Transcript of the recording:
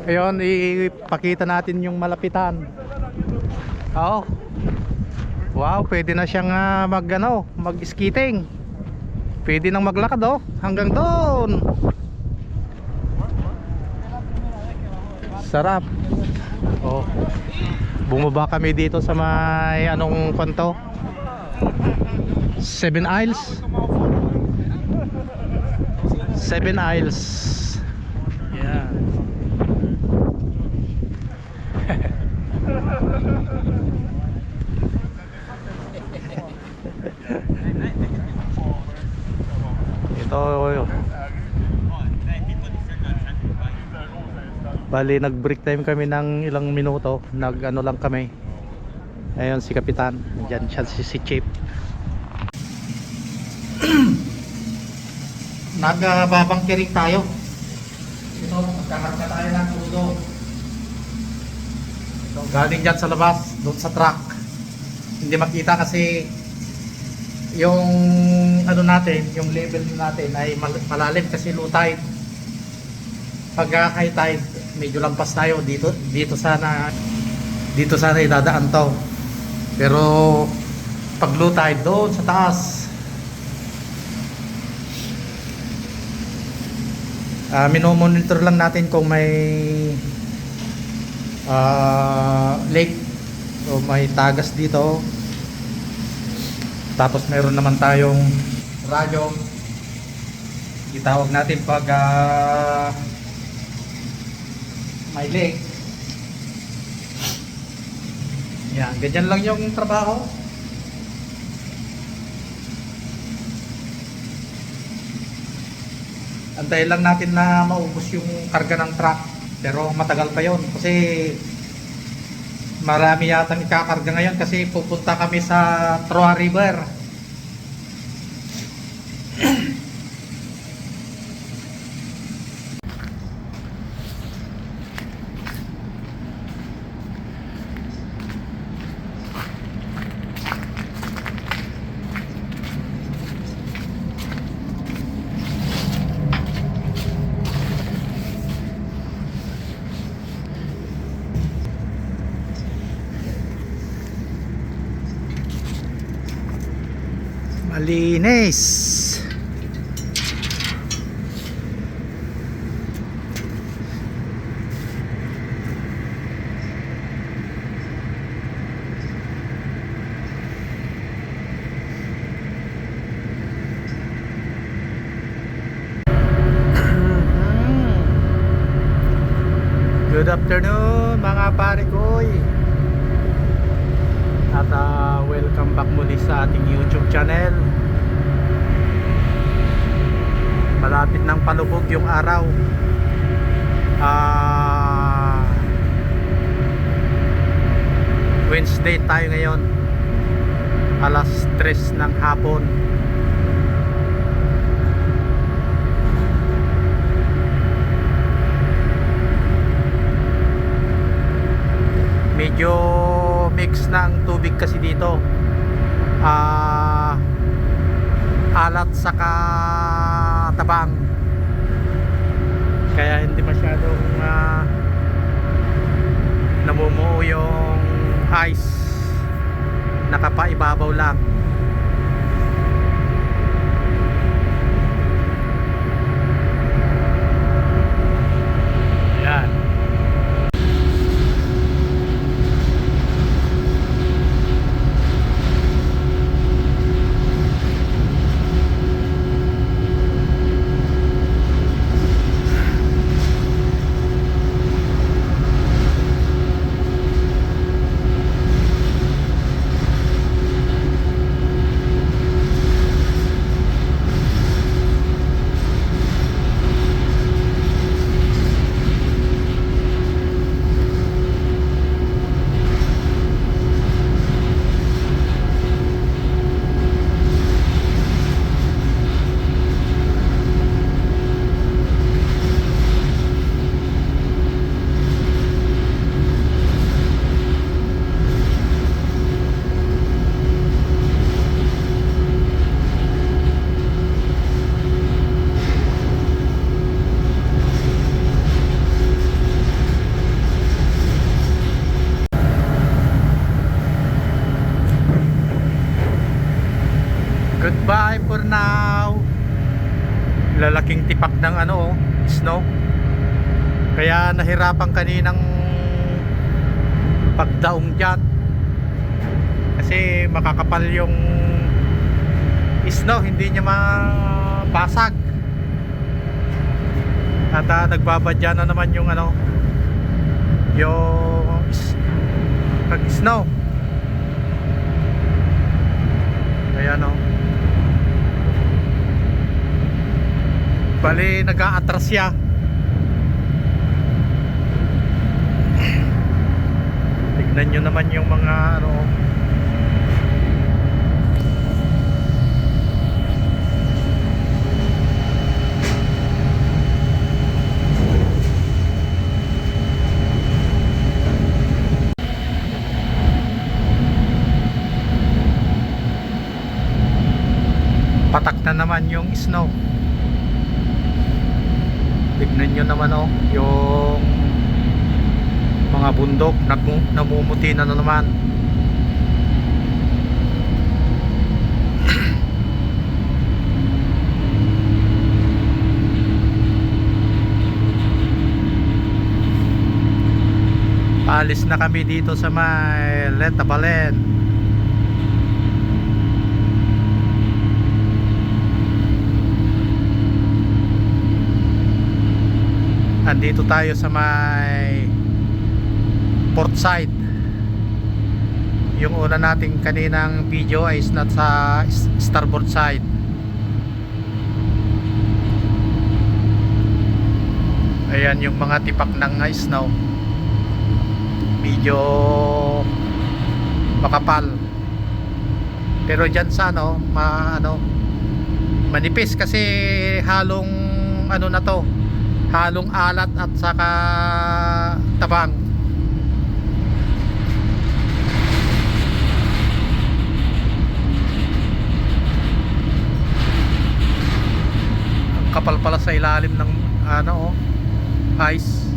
Ayun, ipakita natin yung malapitan. Oh. Wow, pwede na siyang mag-skating. Pwede nang maglakad hanggang doon. Sarap. Oh. Bumaba kami dito sa may anong kwanto? Seven Isles. Seven Isles. Yeah. Ito. Bali nag-break time kami ng ilang minuto. Nag-ano lang kami. Ayun si Kapitan. Diyan siya si Chief. Nagbabangkering tayo. Ito, magkakarga tayo ng tulo. Ito, galing dyan sa labas, doon sa truck. Hindi makita kasi yung ano natin, yung level natin ay malalim kasi low tide. Pag high tide, medyo lampas tayo dito sana idadaan to. Pero pag low tide doon sa taas. Minomonitor lang natin kung may lake o may tagas dito. Tapos meron naman tayong radyo. Itawag natin pag may lake. Yan, ganyan lang yung trabaho. Antayin lang natin na maubos yung karga ng truck. Pero matagal pa yon kasi marami yatang ikakarga ngayon kasi pupunta kami sa Troa River. Malinis. Good afternoon mga pare koy. At welcome back muli sa ating YouTube channel. Malapit ng palubog yung araw. Wednesday tayo ngayon. Alas 3 ng hapon. Medyo mix na ang tubig kasi dito. Alat saka tabang. Kaya hindi masyadong namumuo yung ice. Nakapaibabaw lang. Ayan. laking tipak ng ano, snow. Kaya nahirapan kaninang pagdaong dyan kasi makakapal yung snow, hindi niya mabasag. At nagbabadya na naman yung ano, yung pag snow. Ayan o. Bali nag-aatras siya. Tignan nyo naman yung mga ano, patak na naman yung snow. Tignan nyo naman oh, yung mga bundok namumuti na naman. Paalis na kami dito sa may Letabalen. Andito tayo sa may port side. Yung una nating kaninang video ay is not sa starboard side. Ayan yung mga tipak ng snow. Medyo makapal. Pero dyan sa ano, manipis kasi halong ano na to, halong alat at saka tabang. Ang kapal pala sa ilalim ng ano, ice.